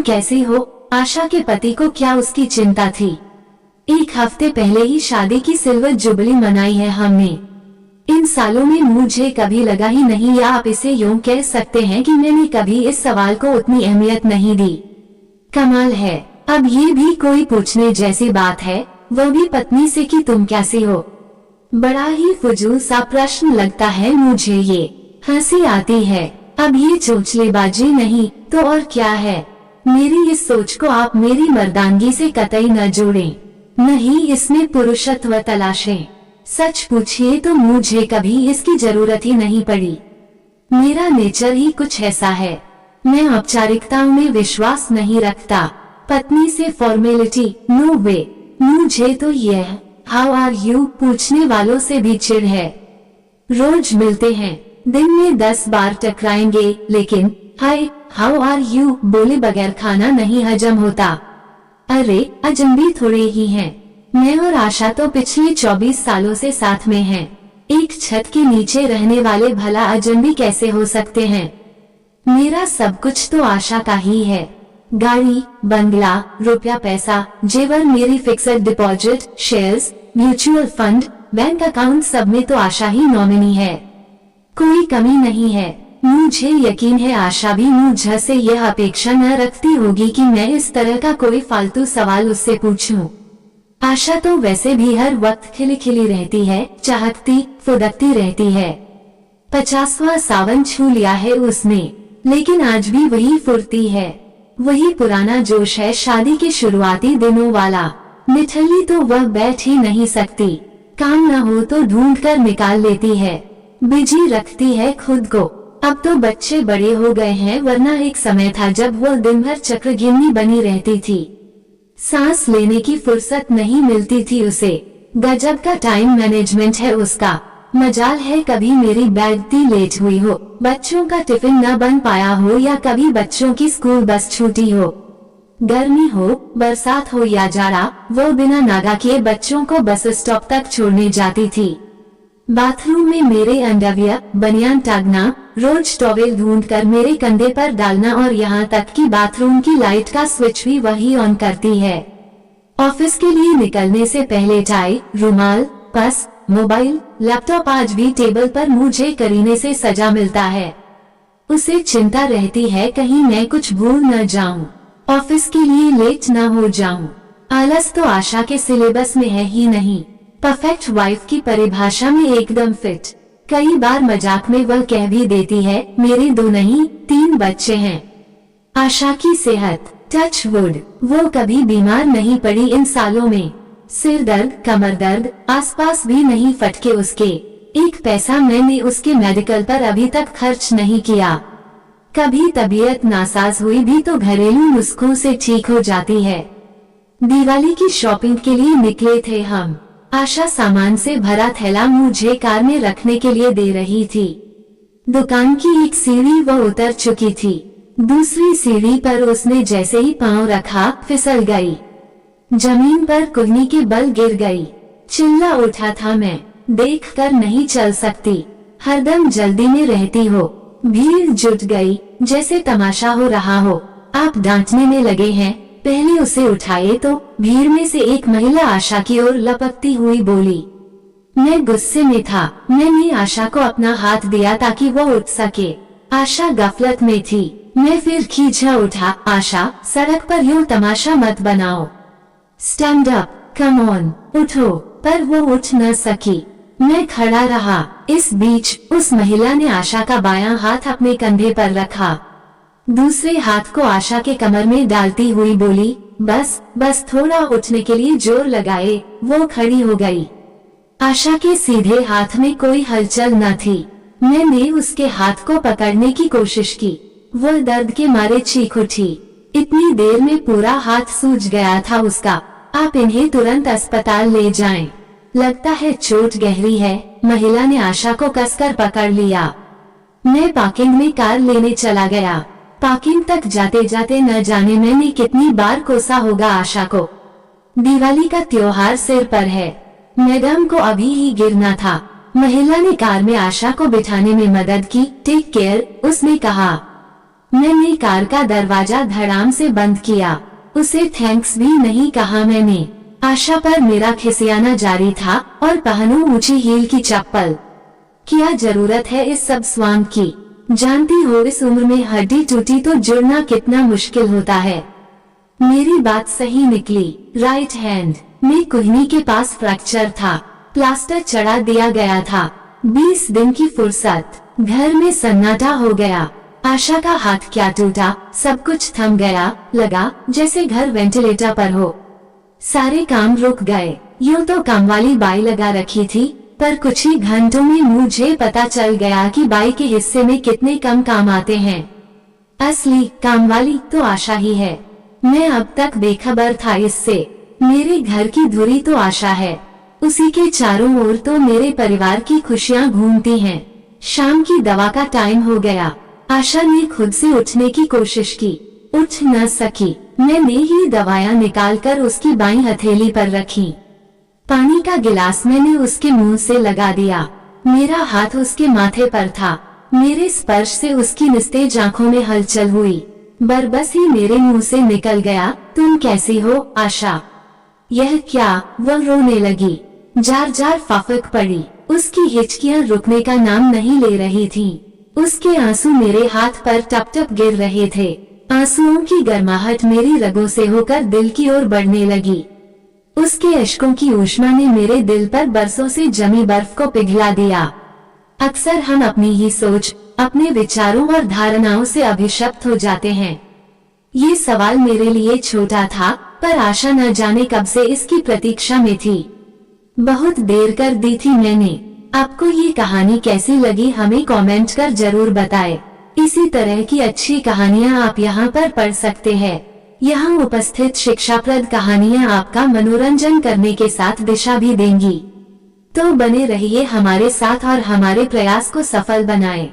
कैसी हो? आशा के पति को क्या उसकी चिंता थी? 1 हफ्ते पहले ही शादी की सिल्वर जुबली मनाई है हमने। इन सालों में मुझे कभी लगा ही नहीं, या आप इसे यूं कह सकते हैं कि मैंने कभी इस सवाल को उतनी अहमियत नहीं दी। कमाल है, अब ये भी कोई पूछने जैसी बात है, वह भी पत्नी से कि तुम कैसी हो। बड़ा ही फजूल सा प्रश्न लगता है मुझे ये। हंसी आती है। अब ये चोचलेबाजी नहीं तो और क्या है। मेरी इस सोच को आप मेरी मर्दानगी से कतई न जोड़ें, नहीं इसमें पुरुषत्व तलाशें। सच पूछिए तो मुझे कभी इसकी जरूरत ही नहीं पड़ी। मेरा नेचर ही कुछ ऐसा है। मैं औपचारिकताओं में विश्वास नहीं रखता। पत्नी से फॉर्मेलिटी नो वे। मुझे तो यह हाउ आर यू पूछने वालों से भी चिढ़ है। रोज मिलते हैं, दिन में 10 बार टकराएंगे, लेकिन हाय हाउ आर यू बोले बगैर खाना नहीं हजम होता। अरे अजनबी थोड़े ही हैं। मैं और आशा तो पिछले 24 सालों से साथ में हैं। एक छत के नीचे रहने वाले भला अजनबी कैसे हो सकते हैं? मेरा सब कुछ तो आशा का ही है। गाड़ी, बंगला, रुपया पैसा, जेवर, मेरी fixed deposit, shares, mutual fund, bank account, सब में तो आशा ही नॉमिनी है। कोई कमी नहीं है। मुझे यकीन है आशा भी मुझसे यह अपेक्षा न रखती होगी कि मैं इस तरह का कोई फालतू सवाल उससे पूछूं। आशा तो वैसे भी हर वक्त खिली खिली रहती है, चाहती फुदकती रहती है। 50वां सावन छू लिया है उसने, लेकिन आज भी वही फुर्ती है, वही पुराना जोश है शादी के शुरुआती दिनों वाला। निठल्ली तो वह बैठ ही नहीं सकती। काम न हो तो ढूंढ कर निकाल लेती है। बिजी रखती है खुद को। अब तो बच्चे बड़े हो गए हैं, वरना एक समय था जब वह दिन भर चक्रगिन्नी बनी रहती थी। सांस लेने की फुर्सत नहीं मिलती थी उसे। गजब का टाइम मैनेजमेंट है उसका। मजाल है कभी मेरी बैठती लेट हुई हो, बच्चों का टिफिन न बन पाया हो, या कभी बच्चों की स्कूल बस छूटी हो। गर्मी हो, बरसात हो या जाड़ा, वो बिना नागा किए बच्चों को बस स्टॉप तक छोड़ने जाती थी। बाथरूम में मेरे अंडरवियर, बनियान टांगना, रोज टॉवेल ढूंढकर मेरे कंधे पर डालना, और यहाँ तक कि बाथरूम की लाइट का स्विच भी वही ऑन करती है। ऑफिस के लिए निकलने से पहले टाई, रुमाल, पर्स, मोबाइल, लैपटॉप आज भी टेबल पर मुझे करीने से सजा मिलता है। उसे चिंता रहती है कहीं मैं कुछ भूल न जाऊं, ऑफिस के लिए लेट न हो जाऊं। आलस तो आशा के सिलेबस में है ही नहीं। परफेक्ट वाइफ की परिभाषा में एकदम फिट। कई बार मजाक में वह कह भी देती है, मेरे 2 नहीं 3 बच्चे हैं। आशा की सेहत टच वुड, वो कभी बीमार नहीं पड़ी इन सालों में। सिर दर्द, कमर दर्द आसपास भी नहीं फटके उसके। 1 पैसा मैंने उसके मेडिकल पर अभी तक खर्च नहीं किया। कभी तबीयत नासाज हुई भी तो घरेलू नुस्खों से ठीक हो जाती है। दिवाली की शॉपिंग के लिए निकले थे हम। आशा सामान से भरा थैला मुझे कार में रखने के लिए दे रही थी। दुकान की एक सीढ़ी वह उतर चुकी थी। दूसरी सीढ़ी पर उसने जैसे ही पांव रखा फिसल गई। जमीन पर कुल्नी के बल गिर गई। चिल्ला उठा था मैं, देखकर नहीं चल सकती, हरदम जल्दी में रहती हो। भीड़ जुट गई, जैसे तमाशा हो रहा हो। आप डांटने में लगे हैं। पहले उसे उठाए तो भीड़ में से एक महिला आशा की ओर लपकती हुई बोली। मैं गुस्से में था। मैंने आशा को अपना हाथ दिया ताकि वो उठ सके। आशा गफलत में थी। मैं फिर खींचा उठा, आशा सड़क पर यूं तमाशा मत बनाओ, स्टैंड अप, कम ऑन, उठो। पर वो उठ न सकी। मैं खड़ा रहा। इस बीच उस महिला ने आशा का बायां हाथ अपने कंधे पर रखा, दूसरे हाथ को आशा के कमर में डालती हुई बोली, बस बस थोड़ा उठने के लिए जोर लगाए। वो खड़ी हो गई। आशा के सीधे हाथ में कोई हलचल न थी। मैंने उसके हाथ को पकड़ने की कोशिश की। वह दर्द के मारे चीख उठी। इतनी देर में पूरा हाथ सूज गया था उसका। आप इन्हें तुरंत अस्पताल ले जाएं। लगता है चोट गहरी है। महिला ने आशा को कसकर पकड़ लिया। मैं पार्किंग में कार लेने चला गया। पार्किंग तक जाते जाते न जाने मैंने कितनी बार कोसा होगा आशा को। दिवाली का त्योहार सिर पर है। मैडम को अभी ही गिरना था। महिला ने कार में आशा को बिठाने में मदद की। टेक केयर, उसने कहा। मैंने कार का दरवाजा धड़ाम से बंद किया। उसे थैंक्स भी नहीं कहा मैंने। आशा पर मेरा खिसियाना जारी था और पहनूं ऊंची हील की चप्पल। क्या जरूरत है इस सब स्वांग की? जानती हो इस उम्र में हड्डी टूटी तो जुड़ना कितना मुश्किल होता है। मेरी बात सही निकली। राइट हैंड में कुहनी के पास फ्रैक्चर था, प्लास्टर चढ़ा दिया गया था। 20 दिन की फुर्सत। घर में सन्नाटा हो गया। आशा का हाथ क्या टूटा, सब कुछ थम गया। लगा जैसे घर वेंटिलेटर पर हो। सारे काम रुक गए। यूं तो कामवाली बाई लगा रखी थी, पर कुछ ही घंटों में मुझे पता चल गया कि बाई के हिस्से में कितने कम काम आते हैं। असली कामवाली तो आशा ही है। मैं अब तक बेखबर था इससे। मेरे घर की धुरी तो आशा है, उसी के चारों ओर तो मेरे परिवार की खुशियाँ घूमती हैं। शाम की दवा का टाइम हो गया। आशा ने खुद से उठने की कोशिश की, उठ न सकी। मैंने ही दवाइयाँ निकालकर उसकी बाईं हथेली पर रखी। पानी का गिलास मैंने उसके मुंह से लगा दिया। मेरा हाथ उसके माथे पर था। मेरे स्पर्श से उसकी निस्तेज आंखों में हलचल हुई। बरबस ही मेरे मुंह से निकल गया, तुम कैसी हो आशा? यह क्या? वह रोने लगी, जार जार फाफक पड़ी। उसकी हिचकियां रुकने का नाम नहीं ले रही थीं। उसके आंसू मेरे हाथ पर टप टप गिर रहे थे। आंसुओं की गर्माहट मेरी रगों से होकर दिल की ओर बढ़ने लगी। उसके अश्कों की ऊष्मा ने मेरे दिल पर बरसों से जमी बर्फ को पिघला दिया। अक्सर हम अपनी ही सोच, अपने विचारों और धारणाओं से अभिशप्त हो जाते हैं। ये सवाल मेरे लिए छोटा था, पर आशा न जाने कब से इसकी प्रतीक्षा में थी। बहुत देर कर दी थी मैंने। आपको ये कहानी कैसी लगी हमें कमेंट कर जरूर बताएं। इसी तरह की अच्छी कहानियाँ आप यहाँ पर पढ़ सकते हैं। यहाँ उपस्थित शिक्षाप्रद कहानियाँ आपका मनोरंजन करने के साथ दिशा भी देंगी। तो बने रहिए हमारे साथ और हमारे प्रयास को सफल बनाएं।